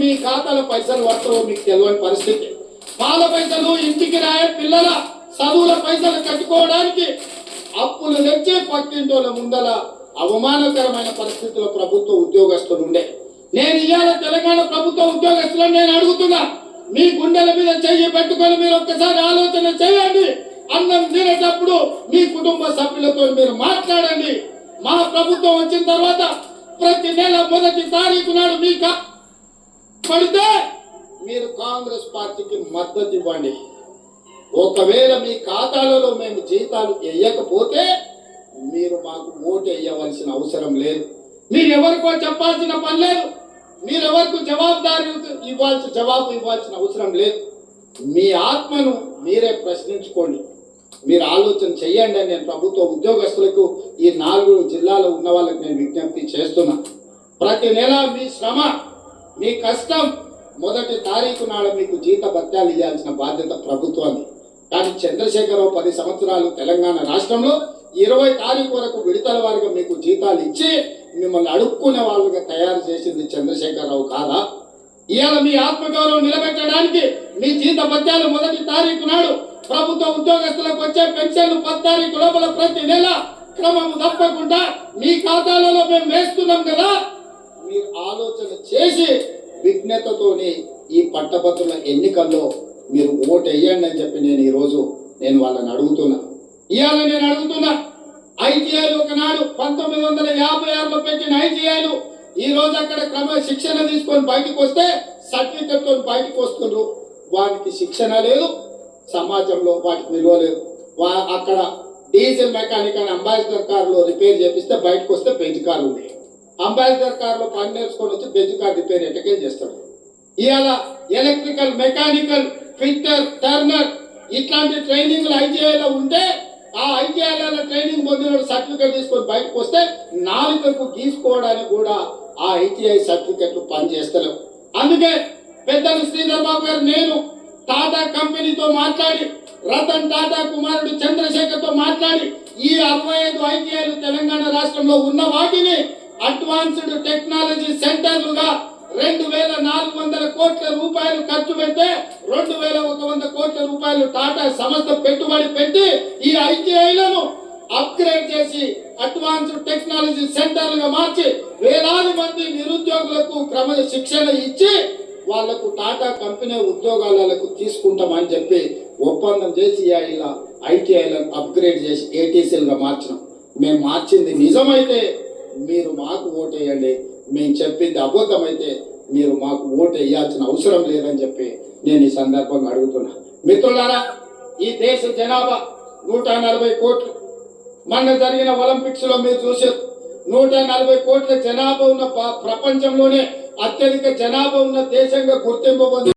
మీ ఖాతాలో పైసలు పడతావో మీకు తెలియని పరిస్థితి. పాల పైసలు, ఇంటికి రాయే పిల్లల చదువుల పైసలు కట్టుకోవడానికి అప్పులు తెచ్చి పక్కింటోళ్ళ ముందల అవమానకరమైన పరిస్థితుల్లో ప్రభుత్వ ఉద్యోగస్తులు ఉండే. నేను ఇవాళ తెలంగాణ ప్రభుత్వ ఉద్యోగస్తులను నేను అడుగుతున్నా, మీ గుండెల మీద చెయ్యి పెట్టుకొని మీరు ఒక్కసారి ఆలోచన చేయండి. అన్నం తినేటప్పుడు మీ కుటుంబ సభ్యులతో మీరు మాట్లాడండి. మా ప్రభుత్వం వచ్చిన తర్వాత ప్రతి నెల మొదటి తారీఖు నాడు మీకు పడితే మీరు కాంగ్రెస్ పార్టీకి మద్దతు ఇవ్వండి. ఒకవేళ మీ ఖాతాలలో మేము జీతాలు వేయకపోతే మీరు మాకు ఓటు వేయవలసిన అవసరం లేదు. మీరు ఎవరికో చెప్పాల్సిన పని లేదు. మీరు ఎవరికి జవాబు ఇవ్వాల్సిన అవసరం లేదు. మీ ఆత్మను మీరే ప్రశ్నించుకోండి, మీరు ఆలోచన చెయ్యండి అని నేను ప్రభుత్వ ఉద్యోగస్తులకు, ఈ 4 జిల్లాలో ఉన్న వాళ్ళకి నేను విజ్ఞప్తి చేస్తున్నా. ప్రతి నెల మీ శ్రమ, మీ కష్టం మొదటి తారీఖు నాడు మీకు జీత భత్యాలు ఇవ్వాల్సిన బాధ్యత ప్రభుత్వాన్ని. కానీ చంద్రశేఖరరావు 10 సంవత్సరాలు తెలంగాణ రాష్ట్రంలో 20 తారీఖు వరకు విడతల వారిగా మీకు జీతాలు ఇచ్చి మిమ్మల్ని అడుక్కునే వాళ్ళుగా తయారు చేసింది చంద్రశేఖరరావు కాదా? ఇవాళ మీ ఆత్మగౌరవం నిలబెట్టడానికి మీ జీత భత్యాలు మొదటి తారీఖు నాడు, ప్రభుత్వ ఉద్యోగస్తులకు వచ్చే పెన్షన్లు 10 తారీఖు లోపల ప్రతి నెల క్రమము తప్పకుండా మీ ఖాతాలలో మేము వేస్తున్నాం కదా. మీరు ఆలోచన చేసి విజ్ఞతతోని ఈ పట్టభద్రుల ఎన్నికల్లో మీరు ఓటు వేయండి అని చెప్పి నేను వాళ్ళని అడుగుతున్నా. ఇవాళ నేను అడుగుతున్నా, ఐటీఐలు ఒకనాడు 1956లో పెట్టిన ఐటీఐలు ఈ రోజు అక్కడ శిక్షణ తీసుకొని బయటకు వస్తే సర్టిఫికెట్ తో బయటకు వస్తున్నారు. వాటికి శిక్షణ లేదు, సమాజంలో వాటికి విలువ లేదు. అక్కడ డీజిల్ మెకానిక్ అని అంబాసిడర్ కారులో రిపేర్ చేపిస్తే బయటకు వస్తే బెంజ్ కారు ఉంది. అంబాసిడర్ కారులో పని నేర్చుకొని వచ్చి బెంజ్ కార్ రిపేర్ ఎట్టకేం చేస్తాడు. ఇవాళ ఎలక్ట్రికల్, మెకానికల్, ఫిట్టర్, టర్నర్ ఇట్లాంటి ట్రైనింగ్లు ఐటీఐలో ఉంటే ఆ ఐటీఐల ట్రైనింగ్ పొందిన సర్టిఫికెట్ తీసుకొని బయటకు వస్తే నాలుకకు గీసుకోవడానికి కూడా ఆ ఐటీఐ సర్టిఫికెట్లు పనిచేస్తలేవు. అందుకే పెద్దలు శ్రీధర్ బాబు గారు, నేను టాటా కంపెనీతో మాట్లాడి, రతన్ టాటా కుమారుడు చంద్రశేఖర్తో మాట్లాడి ఈ 65 ఐటీఐలు తెలంగాణ రాష్ట్రంలో ఉన్న వాటిని అడ్వాన్స్డ్ టెక్నాలజీ సెంటర్లుగా 2400 కోట్ల రూపాయలు ఖర్చు పెడితే 2100 కోట్ల రూపాయలు టాటా సంస్థ పెట్టుబడి పెట్టి ఈ ఐటీఐలను అప్గ్రేడ్ చేసి అడ్వాన్స్డ్ టెక్నాలజీ సెంటర్లుగా మార్చి వేలాది మంది నిరుద్యోగులకు క్రమశిక్షణ ఇచ్చి వాళ్లకు టాటా కంపెనీ ఉద్యోగాలకు తీసుకుంటామని చెప్పి ఒప్పందం చేసి ఇలా ఐటీఐలను అప్గ్రేడ్ చేసి ఏటీసీలుగా మార్చినాం. మేము మార్చింది నిజమైతే మీరు మాకు ఓటు వేయండి, మేము చెప్పింది అబద్ధమైతే మీరు మాకు ఓటు వేయాల్సిన అవసరం లేదని చెప్పి నేను ఈ సందర్భంగా అడుగుతున్నా. మిత్రులారా, ఈ దేశ జనాభా 140 కోట్లు. మొన్న జరిగిన ఒలింపిక్స్ లో మీరు చూసారు, 140 కోట్ల జనాభా ఉన్న ప్రపంచంలోనే అత్యధిక జనాభా ఉన్న దేశంగా గుర్తింపు పొంది